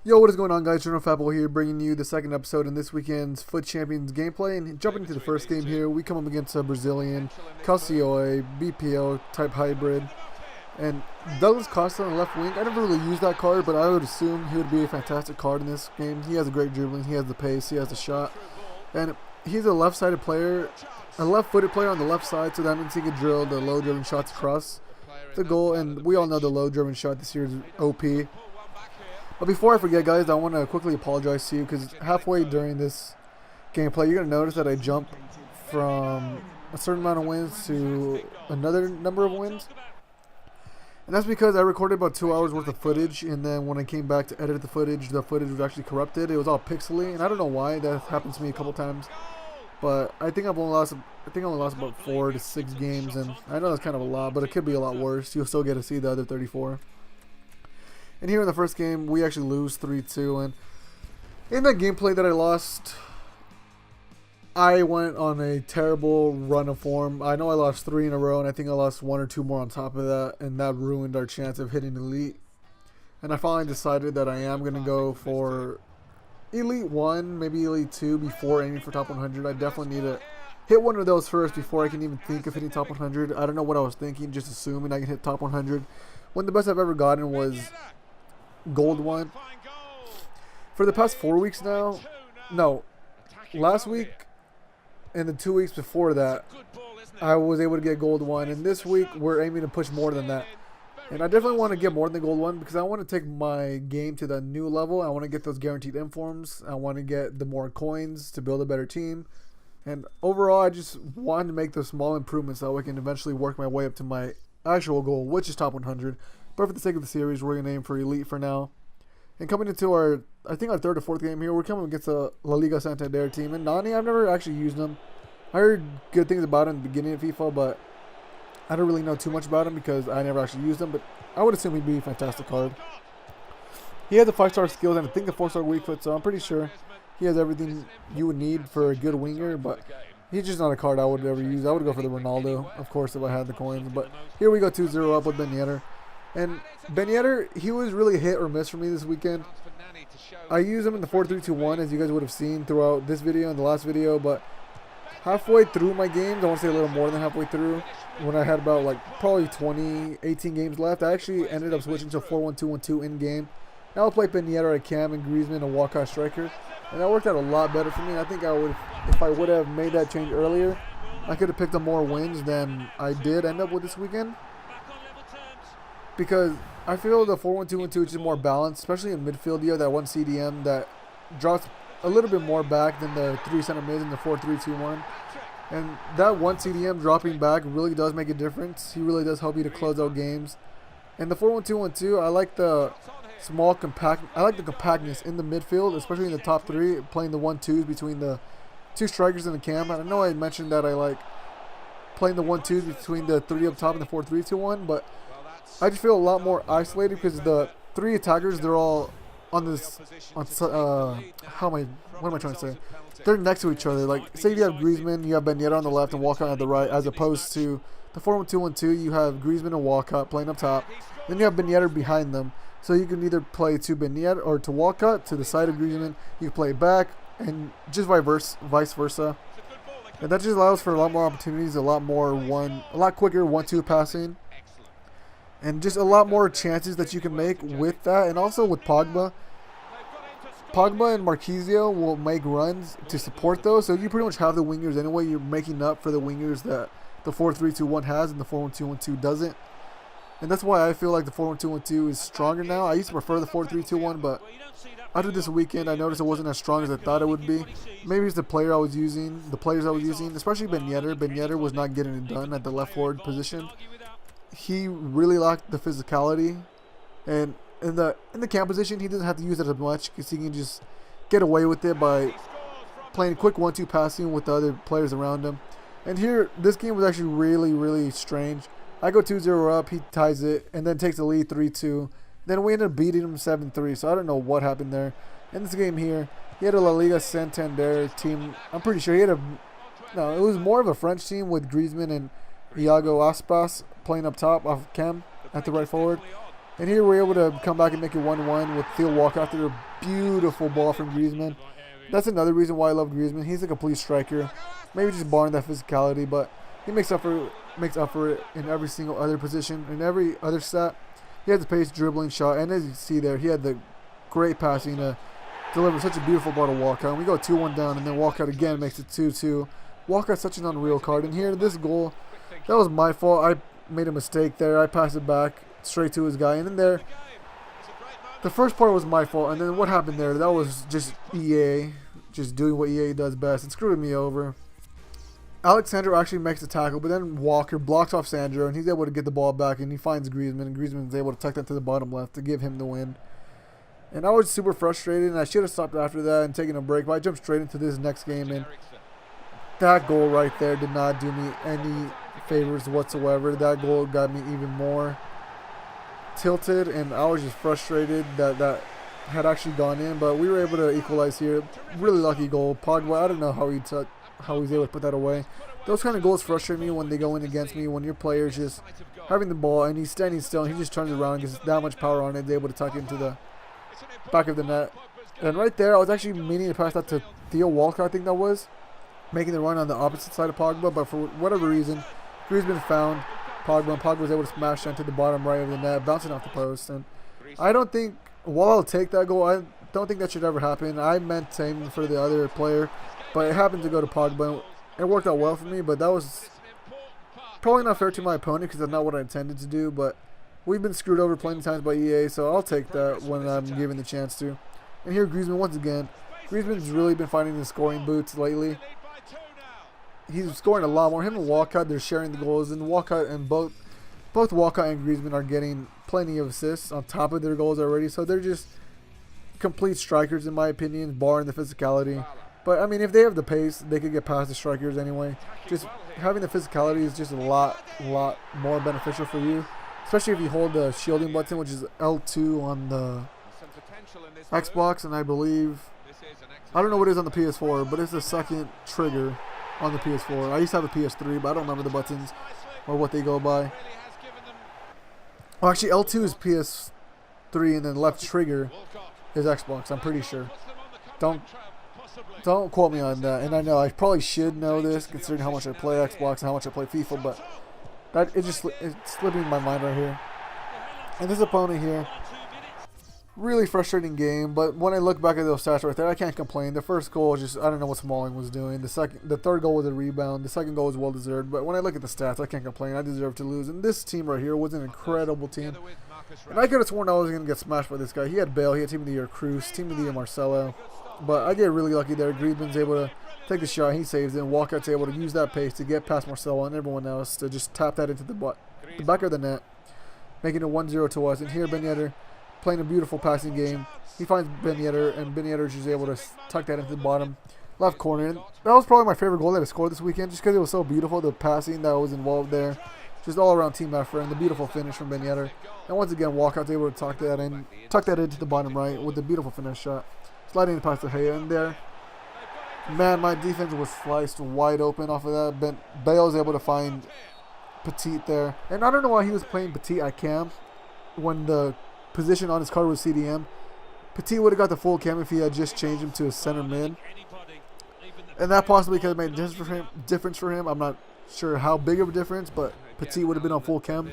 Yo, what is going on, guys? Journal Fapple here, bringing you the second episode in this weekend's FUT Champions gameplay. And jumping into the first game here, we come up against a Brazilian Calcioe BPO type hybrid. And Douglas Costa on the left wing, I never really used that card, but I would assume he would be a fantastic card in this game. He has a great dribbling, he has the pace, he has the shot. And he's a left-sided player, a left-footed player on the left side, so that means he can drill the low-driven shots across the goal. And we all know the low-driven shot this year is OP. But before I forget, guys, I want to quickly apologize to you because halfway during this gameplay, you're going to notice that I jump from a certain amount of wins to another number of wins. And that's because I recorded about 2 hours worth of footage, and then when I came back to edit the footage was actually corrupted. It was all pixely, and I don't know why. That happened to me a couple times. But I think I only lost about 4 to 6 games, and I know that's kind of a lot, but it could be a lot worse. You'll still get to see the other 34. And here in the first game, we actually lose 3-2. And in that gameplay that I lost, I went on a terrible run of form. I know I lost 3 in a row, and I think I lost 1 or 2 more on top of that. And that ruined our chance of hitting Elite. And I finally decided that I am going to go for Elite 1, maybe Elite 2 before aiming for top 100. I definitely need to hit one of those first before I can even think of hitting top 100. I don't know what I was thinking, just assuming I can hit top 100. When the best I've ever gotten was Gold 1. For the past 4 weeks now, no, last week and the 2 weeks before that, I was able to get Gold 1, and this week we're aiming to push more than that. And I definitely want to get more than Gold 1 because I want to take my game to the new level. I want to get those guaranteed informs. I want to get the more coins to build a better team. And overall, I just wanted to make those small improvements so I can eventually work my way up to my actual goal, which is top 100. But for the sake of the series, we're going to aim for Elite for now. And coming into our, I think our 3rd or 4th game here, we're coming against a La Liga Santander team. And Nani, I've never actually used him. I heard good things about him in the beginning of FIFA, but I don't really know too much about him because I never actually used him. But I would assume he'd be a fantastic card. He has the 5-star skills and I think a 4-star weak foot, so I'm pretty sure he has everything you would need for a good winger. But he's just not a card I would ever use. I would go for the Ronaldo, of course, if I had the coins. But here we go 2-0 up with Ben Yedder. And Ben Yedder, he was really hit or miss for me this weekend. I used him in the 4-3-2-1, as you guys would have seen throughout this video and the last video. But halfway through my games, I want to say a little more than halfway through, when I had about probably 18 games left, I actually ended up switching to 4-1-2-1-2 in-game. Now I'll play Ben Yedder at Cam and Griezmann a Walcott striker. And that worked out a lot better for me. I think if I would have made that change earlier, I could have picked up more wins than I did end up with this weekend. Because I feel the 4-1-2-1-2 is just more balanced, especially in midfield. You have that one CDM that drops a little bit more back than the 3 center mids in the 4-3-2-1. And that one CDM dropping back really does make a difference. He really does help you to close out games. And the 4-1-2-1-2, I like the compactness in the midfield, especially in the top 3, playing the 1-2s between the 2 strikers in the cam. I know I mentioned that I like playing the 1-2s between the 3 up top and the 4-3-2-1, but I just feel a lot more isolated because the 3 attackers, they're all on this, what am I trying to say? They're next to each other. Like, say you have Griezmann, you have Ben Yedder on the left and Walcott on the right, as opposed to the 4-1-2-1-2, you have Griezmann and Walcott playing up top. Then you have Ben Yedder behind them. So you can either play to Ben Yedder or to Walcott, to the side of Griezmann. You can play back, and just vice versa. And that just allows for a lot more opportunities, a lot quicker 1-2 passing. And just a lot more chances that you can make with that. And also with Pogba. Pogba and Marquisio will make runs to support those. So you pretty much have the wingers anyway. You're making up for the wingers that the 4-3-2-1 has and the 4-1-2-1-2 doesn't. And that's why I feel like the 4-1-2-1-2 is stronger now. I used to prefer the 4-3-2-1, but after this weekend, I noticed it wasn't as strong as I thought it would be. Maybe it's the players I was using, especially Ben Yedder. Ben Yedder was not getting it done at the left forward position. He really lacked the physicality, and in the cam position, he doesn't have to use it as much because he can just get away with it by playing quick 1-2 passing with the other players around him. And here, this game was actually really, really strange. I go 2-0 up, he ties it, and then takes the lead 3-2. Then we ended up beating him 7-3, so I don't know what happened there. In this game here, he had a La Liga Santander team. I'm pretty sure it was more of a French team with Griezmann and Iago Aspas playing up top off Cam at the right forward. And here we're able to come back and make it 1-1 with Theo Walcott after a beautiful ball from Griezmann. That's another reason why I love Griezmann. He's a complete striker. Maybe just barring that physicality, but he makes up for it in every single other position, in every other stat. He has the pace, dribbling, shot, and as you see there, he had the great passing to deliver such a beautiful ball to Walcott. And we go 2-1 down, and then Walcott again makes it 2-2. Walcott's such an unreal card. And here, this goal, that was my fault. I made a mistake there. I passed it back straight to his guy, and then there, the first part was my fault, and then what happened there, that was just EA, just doing what EA does best and screwing me over. Alexandro actually makes the tackle, but then Walker blocks off Sandro, and he's able to get the ball back, and he finds Griezmann, and Griezmann's able to tuck that to the bottom left to give him the win. And I was super frustrated, and I should have stopped after that and taken a break, but I jumped straight into this next game, and that goal right there did not do me any favors whatsoever. That goal got me even more tilted, and I was just frustrated that that had actually gone in, but we were able to equalize here. Really lucky goal. Pogba, I don't know how he's able to put that away. Those kind of goals frustrate me when they go in against me, when your player's just having the ball and he's standing still and he just turns around and gets that much power on it, they're able to tuck into the back of the net. And right there, I was actually meaning to pass that to Theo Walcott, I think that was, making the run on the opposite side of Pogba, but for whatever reason, Griezmann found Pogba, and Pogba was able to smash into the bottom right of the net, bouncing off the post. And I don't think, while I'll take that goal, I don't think that should ever happen. I meant same for the other player, but it happened to go to Pogba. It worked out well for me, but that was probably not fair to my opponent because that's not what I intended to do. But we've been screwed over plenty of times by EA, so I'll take that when I'm given the chance to. And here Griezmann once again. Griezmann's really been finding the scoring boots lately. He's scoring a lot more. Him and Walcott, they're sharing the goals, and Walcott and both Walcott and Griezmann are getting plenty of assists on top of their goals already. So they're just complete strikers in my opinion, barring the physicality. But I mean, if they have the pace, they could get past the strikers anyway. Just having the physicality is just a lot more beneficial for you, especially if you hold the shielding button, which is L2 on the Xbox, and I believe, I don't know what it is on the PS4, but it's the second trigger on the PS4. I used to have a PS3, but I don't remember the buttons or what they go by. Well, actually, L2 is PS3, and then left trigger is Xbox. I'm pretty sure. Don't quote me on that. And I know I probably should know this, considering how much I play Xbox and how much I play FIFA, but that it's slipping my mind right here. And this opponent here, really frustrating game, but when I look back at those stats right there, I can't complain. The first goal was just, I don't know what Smalling was doing. The third goal was a rebound. The second goal was well deserved, but when I look at the stats, I can't complain. I deserve to lose. And this team right here was an incredible team. And I could have sworn I was going to get smashed by this guy. He had Bale, he had Team of the Year Cruz, Team of the Year Marcelo. But I get really lucky there. Griezmann's able to take the shot, he saves it, and Walcott's able to use that pace to get past Marcelo and everyone else to just tap that into the back of the net, making it 1-0 to us. And here Ben Yedder playing a beautiful passing game. He finds Ben Yedder, and Ben Yedder is able to tuck that into the bottom left corner. And that was probably my favorite goal that I scored this weekend, just because it was so beautiful, the passing that was involved there. Just all-around team effort and the beautiful finish from Ben Yedder. And once again, Walcott's able to tuck that into the bottom right with the beautiful finish shot. Sliding the pass to Haya in there. Man, my defense was sliced wide open off of that. Bale was able to find Petit there. And I don't know why he was playing Petit at cam when the position on his card was CDM. Petit would have got the full cam if he had just changed him to a center mid. And that possibly could have made a difference for him. I'm not sure how big of a difference, but Petit would have been on full cam.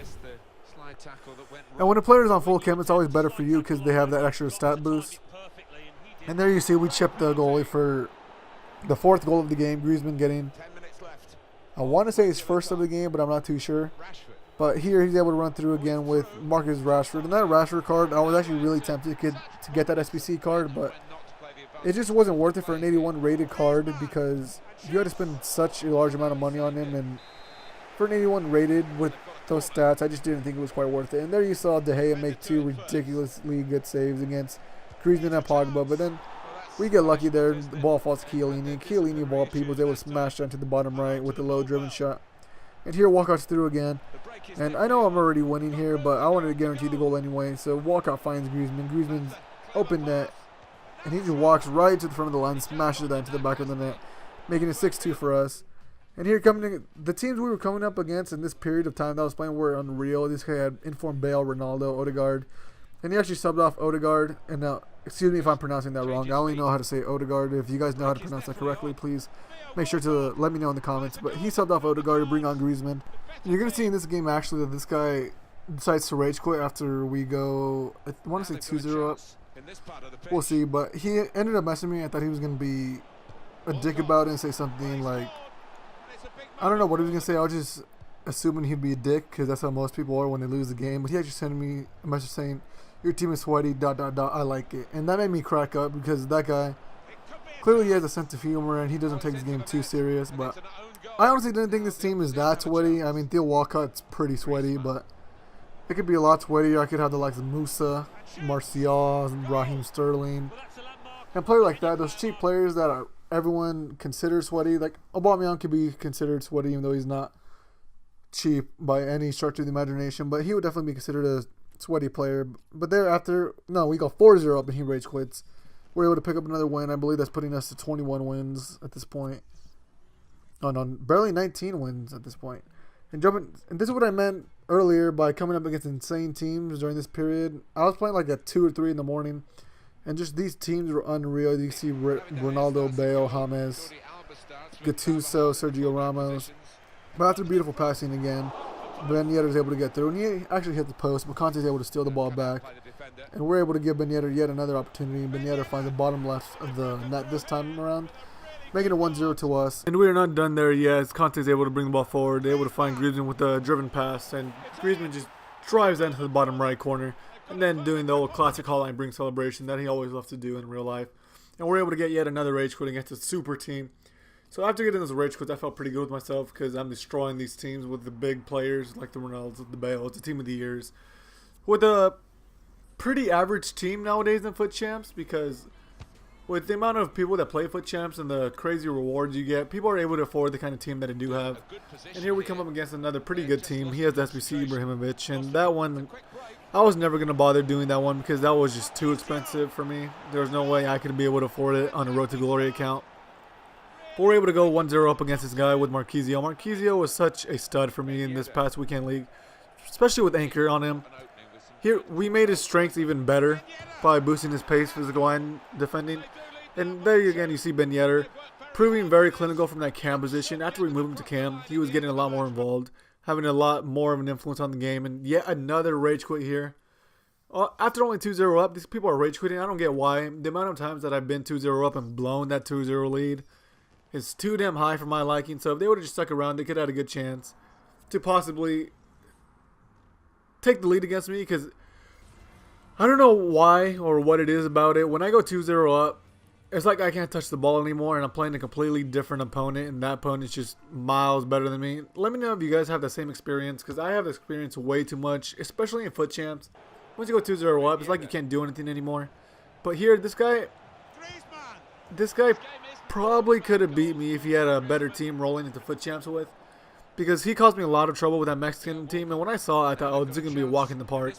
And when a player is on full cam, it's always better for you because they have that extra stat boost. And there you see we chipped the goalie for the fourth goal of the game. Griezmann getting, I want to say his first of the game, but I'm not too sure. But here he's able to run through again with Marcus Rashford. And that Rashford card, I was actually really tempted to get that SBC card, but it just wasn't worth it for an 81 rated card because you had to spend such a large amount of money on him. And for an 81 rated with those stats, I just didn't think it was quite worth it. And there you saw De Gea make two ridiculously good saves against Griezmann and Pogba, but then we get lucky there. The ball falls to Chiellini, and Chiellini ball people was able to smash down to the bottom right with the low driven shot. And here Walcott's through again, and I know I'm already winning here, but I wanted to guarantee the goal anyway. So Walcott finds Griezmann. Griezmann's open net, and he just walks right to the front of the line, smashes that into the back of the net, making it 6-2 for us. And here the teams we were coming up against in this period of time that I was playing were unreal. This guy had informed Bale, Ronaldo, Odegaard, and he actually subbed off Odegaard. And excuse me if I'm pronouncing that wrong. I only know how to say Odegaard. If you guys know how to pronounce that correctly, please make sure to let me know in the comments. But he subbed off Odegaard to bring on Griezmann. And you're gonna see in this game actually that this guy decides to rage quit after we go, I want to say 2-0 up. We'll see. But he ended up messaging me. I thought he was gonna be a dick about it and say something like, I don't know what he was going to say. I was just assuming he'd be a dick because that's how most people are when they lose the game. But he actually sent me a message saying, your team is sweaty, ... I like it. And that made me crack up because that guy, clearly he has a sense of humor and he doesn't take this game too serious. But I honestly didn't think this team is that sweaty. I mean, Theo Walcott's pretty sweaty, but it could be a lot sweatier. I could have the likes of Musa, Martial, Raheem Sterling. And players like that, those cheap players that are everyone considers sweaty. Like Aubameyang could be considered sweaty even though he's not cheap by any stretch of the imagination, but he would definitely be considered a sweaty player. But thereafter, no, we go 4-0 up and he rage quits. We're able to pick up another win. I believe that's putting us to 21 wins at this point. Oh no, barely 19 wins at this point. And this is what I meant earlier by coming up against insane teams during this period. I was playing like at 2 or 3 in the morning. And just these teams were unreal. You see Ronaldo, Bale, James, Gattuso, Sergio Ramos. But after beautiful passing again, Ben Yedder was able to get through. And he actually hit the post, but Conte was able to steal the ball back. And we're able to give Ben Yedder yet another opportunity. Ben Yedder finds the bottom left of the net this time around, making it 1-0 to us. And we are not done there yet as Conte is able to bring the ball forward. They're able to find Griezmann with a driven pass. And Griezmann just drives into the bottom right corner. And then doing the old classic Hotline Bling celebration that he always loves to do in real life. And we're able to get yet another rage quit against a super team. So after getting those rage quits, I felt pretty good with myself because I'm destroying these teams with the big players like the Ronaldos, the Bales, the team of the years. With a pretty average team nowadays in FUT Champs, because with the amount of people that play FUT Champs and the crazy rewards you get, people are able to afford the kind of team that I do have. And here we come up against another pretty good team. He has SBC Ibrahimovic, and that one, I was never going to bother doing that one because that was just too expensive for me. There was no way I could be able to afford it on a Road to Glory account. But we're able to go 1-0 up against this guy with Marquisio. Marquisio was such a stud for me in this past weekend league, especially with Anchor on him. Here, we made his strength even better by boosting his pace, physical, and defending. And there again, you see Ben Yedder proving very clinical from that cam position. After we moved him to cam, he was getting a lot more involved, having a lot more of an influence on the game. And yet another rage quit here. After only 2-0 up, these people are rage quitting. I don't get why. The amount of times that I've been 2-0 up and blown that 2-0 lead is too damn high for my liking. So if they would have just stuck around, they could have had a good chance to possibly take the lead against me, because I don't know why or what it is about it. When I go 2-0 up, it's like I can't touch the ball anymore, and I'm playing a completely different opponent, and that opponent's just miles better than me. Let me know if you guys have the same experience, because I have experienced way too much, especially in FUT Champs. Once you go 2-0 up, it's like you can't do anything anymore. But here, this guy probably could have beat me if he had a better team rolling into FUT Champs with, because he caused me a lot of trouble with that Mexican team. And when I saw it, I thought, oh, this is going to be a walk in the park.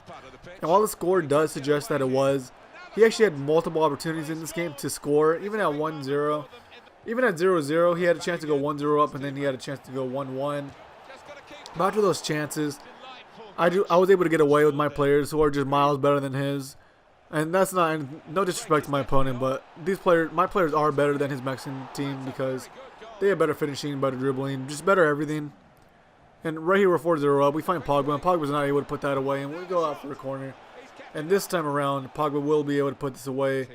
And while the score does suggest that it was, he actually had multiple opportunities in this game to score, even at 1-0. Even at 0-0, he had a chance to go 1-0 up, and then he had a chance to go 1-1. But after those chances, I was able to get away with my players who are just miles better than his. And that's not, no disrespect to my opponent, but my players are better than his Mexican team because they have better finishing, better dribbling, just better everything. And right here we're 4-0 up. We find Pogba, and Pogba's not able to put that away, and we go out for a corner. And this time around, Pogba will be able to put this away.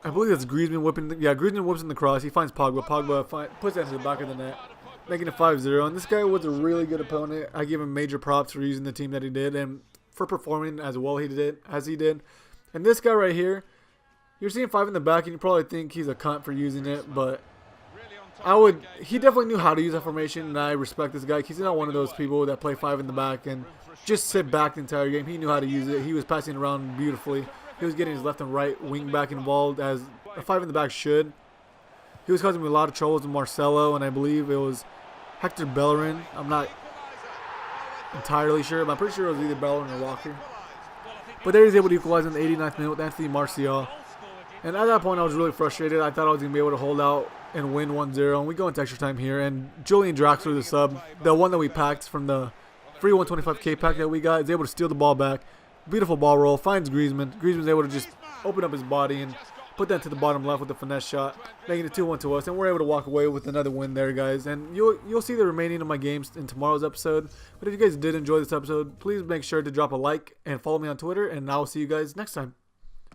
I believe that's Griezmann whipping. Yeah, Griezmann whips in the cross. He finds Pogba. Pogba puts that into the back of the net, making it 5-0. And this guy was a really good opponent. I give him major props for using the team that he did and for performing as well as he did. And this guy right here, you're seeing 5 in the back, and you probably think he's a cunt for using it, but he definitely knew how to use that formation, and I respect this guy. He's not one of those people that play 5 in the back and just sit back the entire game. He knew how to use it. He was passing around beautifully. He was getting his left and right wing back involved, as a 5 in the back should. He was causing me a lot of troubles with Marcelo, and I believe it was Hector Bellerin. I'm not entirely sure, but I'm pretty sure it was either Bellerin or Walker. But there he's able to equalize in the 89th minute with Anthony Martial. And at that point, I was really frustrated. I thought I was going to be able to hold out and win 1-0. And we go into extra time here. And Julian Draxler, the sub, the one that we packed from the free 125K pack that we got, is able to steal the ball back. Beautiful ball roll. Finds Griezmann. Griezmann's able to just open up his body and put that to the bottom left with a finesse shot, making it 2-1 to us, and we're able to walk away with another win there, guys. And you'll see the remaining of my games in tomorrow's episode. But if you guys did enjoy this episode, please make sure to drop a like and follow me on Twitter, and I'll see you guys next time.